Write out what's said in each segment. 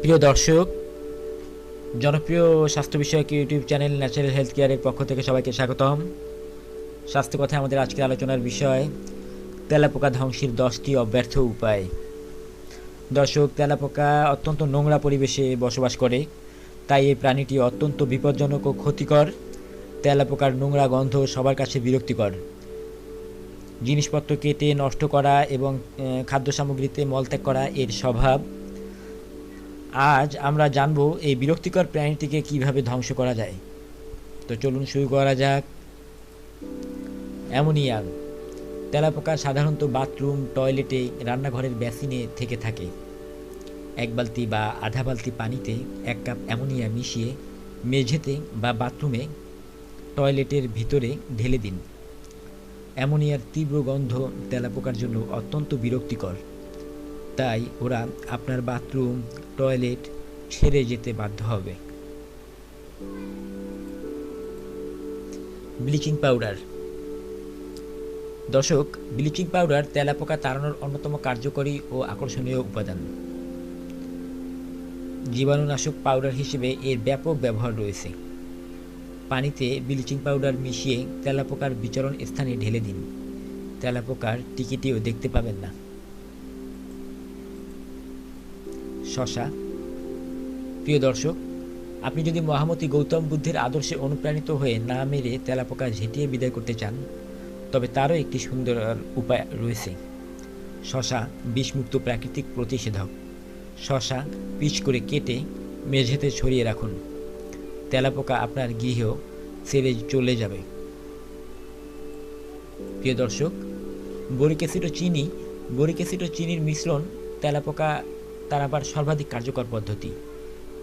প্রিয় দর্শক, জনপ্রিয় স্বাস্থ্য বিষয়ক ইউটিউব চ্যানেল ন্যাচারাল হেলথ কেয়ারের পক্ষ থেকে সবাইকে স্বাগতম। স্বাস্থ্য কথায় আমাদের আজকের আলোচনার বিষয় তেলাপোকা ধ্বংসের 10টি অব্যর্থ উপায়। দর্শক, তেলাপোকা অত্যন্ত নোংরা পরিবেশে বসবাস করে, তাই এই প্রাণীটি অত্যন্ত বিপজ্জনক ও ক্ষতিকর। তেলাপোকার নোংরা গন্ধ সবার কাছে বিরক্তিকর। জিনিসপত্র কেটে নষ্ট করা এবং খাদ্য সামগ্রীতে মলত্যাগ করা এর স্বভাব। আজ আমরা জানব এই বিরক্তিকর প্রাণীটিকে কিভাবে ধ্বংস করা যায়। তো চলুন শুরু করা যাক। অ্যামোনিয়া। তেলাপোকা সাধারণত বাথরুম, টয়লেটে, রান্নাঘরের বেসিনে থেকে থাকে। 1 বালতি বা আধা বালতি পানিতে 1 কাপ অ্যামোনিয়া মিশিয়ে মেঝেতে বা বাথরুমে, টয়লেটের ভিতরে ঢেলে দিন। অ্যামোনিয়ার তীব্র গন্ধ তেলাপোকার জন্য অত্যন্ত বিরক্তিকর, তাই ওরা আপনার বাথরুম, টয়লেট ছেড়ে যেতে বাধ্য হবে। Bleaching powder. দর্শক, ব্লিচিং পাউডার তেলাপোকা তাড়ানোর অন্যতম কার্যকরী ও আকর্ষণীয় উপাদান। জীবাণুনাশক পাউডার হিসেবে এর ব্যাপক ব্যবহার রয়েছে। পানিতে ব্লিচিং পাউডার মিশিয়ে তেলাপোকার বিচরণ স্থানে ঢেলে দিন। তেলাপোকার টিকিটিও দেখতে পাবেন না। শশা। প্রিয় দর্শক, আপনি যদি মহামতি গৌতম বুদ্ধের আদর্শে অনুপ্রাণিত হয়ে না মেরে তেলাপোকা ঝেঁটিয়ে বিদায় করতে চান, তবে তারও একটি সুন্দর উপায় রয়েছে। শশা বিষমুক্ত প্রাকৃতিক প্রতিষেধক। শশা পিচ করে কেটে মেঝেতে ছড়িয়ে রাখুন। তেলাপোকা আপনার গৃহ ছেড়ে চলে যাবে। প্রিয় দর্শক, বরিক অ্যাসিড ও চিনির মিশ্রণ তেলাপোকা তাড়াবার সর্বাধিক কার্যকর পদ্ধতি।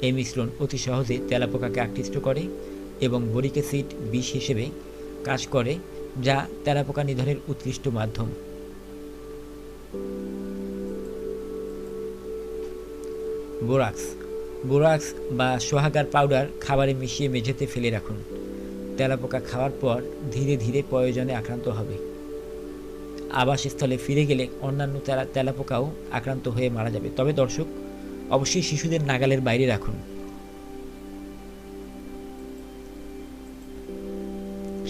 এই মিশ্রণ অতি সহজে তেলাপোকাকে আকৃষ্ট করে এবং বরিক অ্যাসিড বিষ হিসেবে কাজ করে, যা তেলাপোকা নিধনের উৎকৃষ্ট মাধ্যম। বোরাক্স বা সোহাগার পাউডার খাবারে মিশিয়ে মেঝেতে ফেলে রাখুন। তেলাপোকা খাওয়ার পর ধীরে ধীরে প্রয়োজনে আক্রান্ত হবে। আবাসস্থলে ফিরে গেলে অন্যান্য তেলাপোকাও আক্রান্ত হয়ে মারা যাবে। তবে দর্শক, অবশ্যই শিশুদের নাগালের বাইরে রাখুন।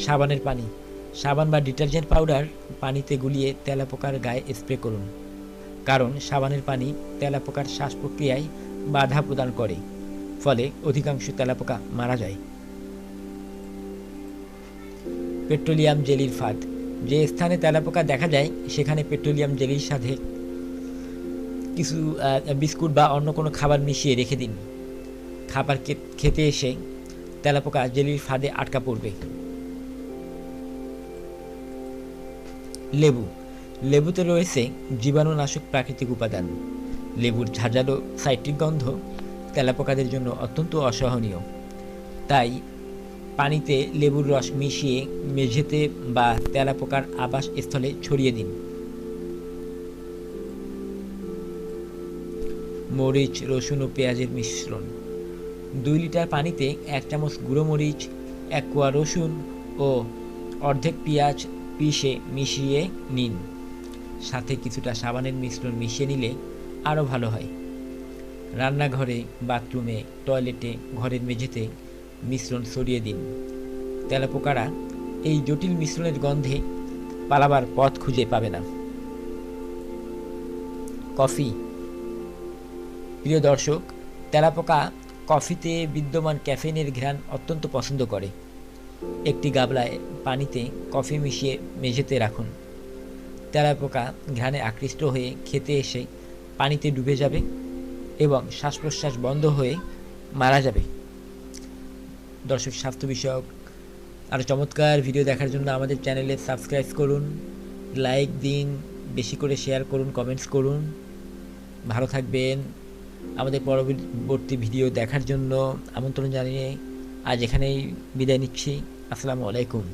সাবানের পানি। সাবান বা ডিটারজেন্ট পাউডার পানিতে গুলিয়ে তেলাপোকার গায়ে স্প্রে করুন, কারণ সাবানের পানি তেলাপোকার শ্বাস প্রক্রিয়ায় বাধা প্রদান করে, ফলে অধিকাংশ তেলাপোকা মারা যায়। পেট্রোলিয়াম জেলির ফাঁদ। যে স্থানে তেলাপোকা দেখা যায় সেখানে পেট্রোলিয়াম জেলির সাথে কিছু বিস্কুট বা অন্য কোনো খাবার মিশিয়ে রেখে দিন। খাবার খেতে এসে তেলাপোকা জেলির ফাঁদে আটকা পড়বে। লেবুতে রয়েছে জীবাণুনাশক প্রাকৃতিক উপাদান। লেবুর ঝাঁঝালো সাইট্রিক গন্ধ তেলাপোকাদের জন্য অত্যন্ত অসহনীয়, তাই পানিতে লেবুর রস মিশিয়ে মেঝেতে বা তেলাপোকার আবাসস্থলে ছড়িয়ে দিন। মরিচ, রসুন ও পেঁয়াজের মিশ্রণ। 2 লিটার পানিতে 1 চামচ গুঁড়ো মরিচ, 1 কোয়া রসুন ও অর্ধেক পেঁয়াজ পিষে মিশিয়ে নিন। সাথে কিছুটা সাবানের মিশ্রণ মিশিয়ে নিলে আরও ভালো হয়। রান্নাঘরে, বাথরুমে, টয়লেটে, ঘরের মেঝেতে মিশ্রণ ছড়িয়ে দিন। তেলাপোকারা এই জটিল মিশ্রণের গন্ধে পালাবার পথ খুঁজে পাবে না। কফি। প্রিয় দর্শক, তেলাপোকা কফিতে বিদ্যমান ক্যাফেইনের ঘ্রাণ অত্যন্ত পছন্দ করে। একটি গাবলায় পানিতে কফি মিশিয়ে মেঝেতে রাখুন। তেলাপোকা ঘ্রাণে আকৃষ্ট হয়ে খেতে এসে পানিতে ডুবে যাবে এবং শ্বাস প্রশ্বাস বন্ধ হয়ে মারা যাবে। দর্শক, স্বাস্থ্য বিষয়ক আরও চমৎকার ভিডিও দেখার জন্য আমাদের চ্যানেলে সাবস্ক্রাইব করুন, লাইক দিন, বেশি করে শেয়ার করুন, কমেন্টস করুন। ভালো থাকবেন। আমাদের পরবর্তী ভিডিও দেখার জন্য আমন্ত্রণ জানিয়ে আজ এখানেই বিদায় নিচ্ছি। আসসালামু আলাইকুম।